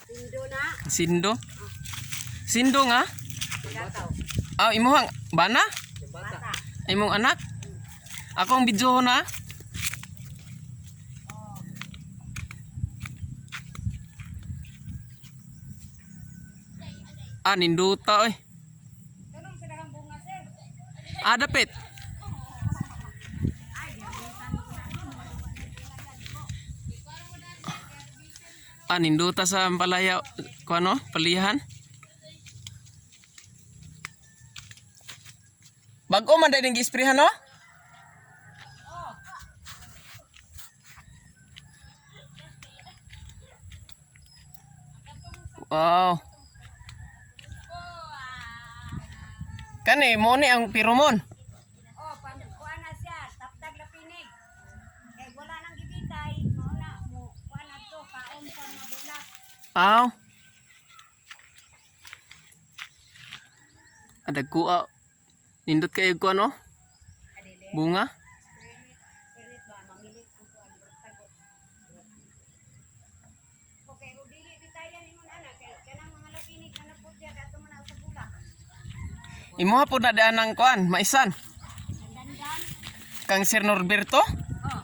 Sindo na. Sindo. Sindo nga? Magataw. Ah, imuhang bana? Bata. Imong anak? Ako ang video na. Ah, ninduta oy. Tanong sa dagang bunga, sir. Ah, dapit. Ah, ninduta sa Ampalaya, kuano, palihan. Bago man dahil yung gisprihan, no? Wow. Kani, mo ni ang piromon. Oh, kuan na siya. Tapdag na pinig. Eh, wala nang gibitay. Mauna mo. Kuan na to. Kaon sa mga bulak. Aw. Ada kuha. Nindot kayo ko ano? Adili. Bunga. Pilit ba? Mamilit ang kuan. Tagot. Okay, kung dili bitayan imong anak. Kanang mga lapinig na napudya. Kato mo na sa bulak. Imo po na daan ng kuan, maisan. Dandan. Kang Sir Norberto. Oh.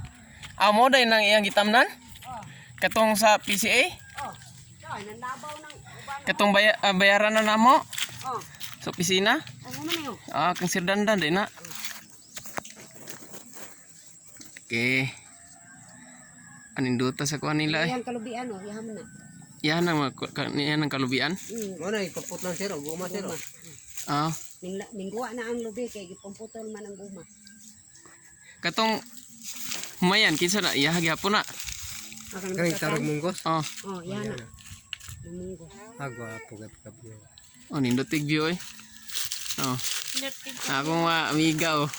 Amo day nang iyang gitamnan. Oh. Katong sa PCA. Oh. So, nanlabaw ng uban. Katong bayaran na namo Oh. sa opisina. Ano man yun? Ah, kang Sir Dandan day na. Okay. Aninduta sa kuan nila eh. Yang kalubian oh, yahan na. Yan ang yan ang kalubian. Mana ipaput lang sir, guma sir. Ah, Ningguwa na ang lubi kay gipumputol man ang guma. katong humayan kinsa na iya gyapon na. Kani tarog munggos. Oh, Oh, yan na. Munggo. Agwa apo gap yo. oh nindutig view eh. Oh. Ako nga amiga oh.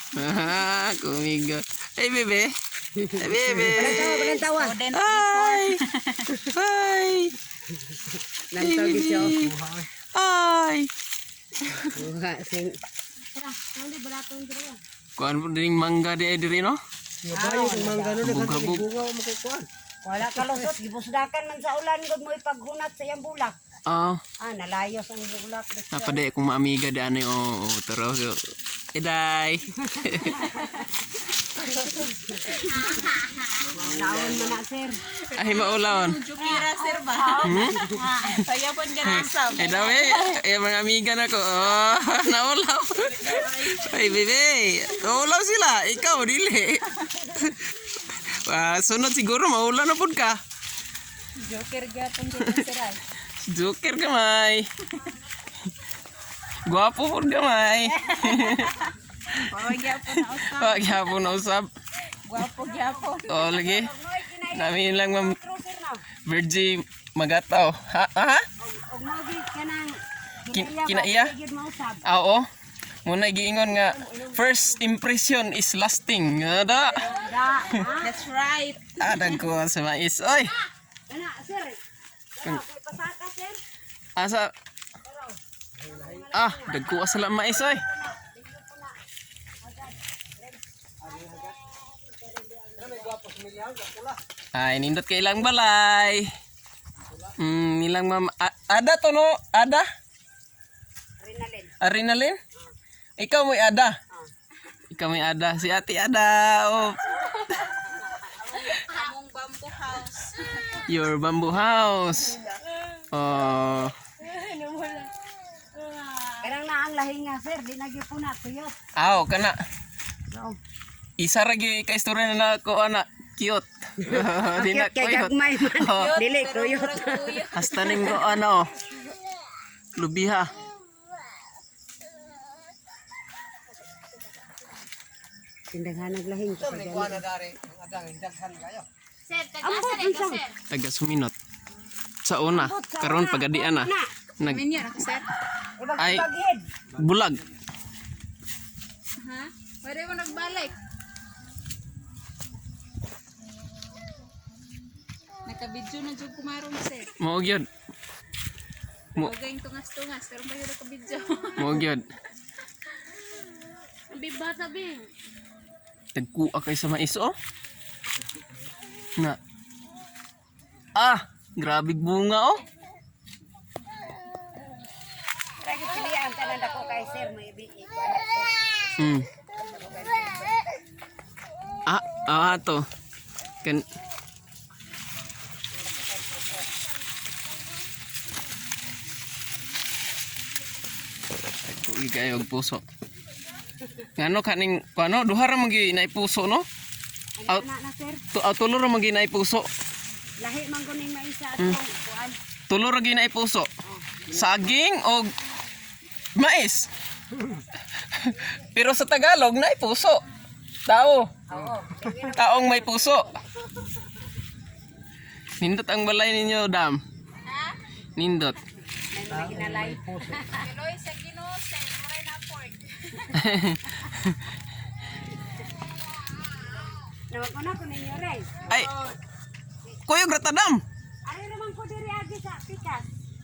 Ako amiga. Hey bebe. Hey bebe. Tawa. Hi. Hi. Lantaw gid siya. Hi. Buha sing. Tara, nang balatong diri. Kuan po ding mangga di diri no? Nga bayo kung mangga no Bugabog. bunga mo makukuan. Wala ka lusot gibusdakan man sa ulan gud mo ipaghunat sa iyang bulak. Oh, Ah, nalayos ang bulak. napade kung maamiga di ani oh, taro. Eday. Naon man na sir. Ay maulawan. Jukira sir ba? Saya pun ganasam. Edaw eh mga amiga na ko. Oh, naulaw. Ay bebe, naulaw sila. Ikaw dili. Sunod siguro maulan na pud ka. Joker gyapon dito sir ay. Joker gamay. Guwapo pud gamay. Pawag gyapon na usap. Wag gyapon na usab. Guwapo gyapon. Oh lagi. Namin lang ma'am Sir na. Virgie Magataw. Ha? Ha? Og mo gid kanang Kinaiya? gid mausab. Oo. Muna giingon nga first impression is lasting. Ada. Da. That's right. Ada ko sa mais. Oy. Kana sir. Kana kay pasaka sir. Asa? Ah, dagko sa mais oy. Ay, nindot kay ilang balay. Nilang ma'am ada to no? Ada? Rinalin. Arinalin? Ikaw mo'y ada. Ikaw mo'y ada. Si Ate Ada. Oh, Among bamboo house. your bamboo house. Oh. Kanang na ang lahi nga sir, di nagyupo na tuyot. Aw, kana. So, Isa ra gyud ka istorya na ko ana. Cute. Di na kay kuyot. gagmay man. Oh. Dili tuyot. Hasta ning ko ano. Lubiha. Tindaghan naglahing sa Kuan na dari, ang adang daghan kayo. Sir, Ambot unsa? Taga suminot. Sa una, karon pagadian na. Nag Minyo na sir. Ay. Ibaghead. bulag. Ha? Pwede mo nagbalik. Nakabidyo na jud kumarong sir. Mao gyud. Mo Huwag tungas-tungas. Pero ba yun nakabidyo? mao gyud. Ang bibata bing. Tagkuha kay sa mais oh. Na. Ah, grabe bunga oh. Lagi pilihan tanan dako kay sir may ibig ko na sir. Hmm. To. Kan Kuwi kayo og puso. Ngano kaning kuno duha ra magi nay puso no? Ay na na sir. Tulo ra magi nay puso. Lahi man kuning maisa atong kuan. Tulo ra gi nay puso. Saging og mais. Pero sa Tagalog nay puso. Tao. Oo. Taong may puso. Nindot ang balay ninyo, Dam. Nindot. May mga ginalay. Kiloy sa ginose, muray na pork. Nawag ko na ko ninyo rin. Ay. Kuyog rata, Dam. Ari naman ko diri agi sa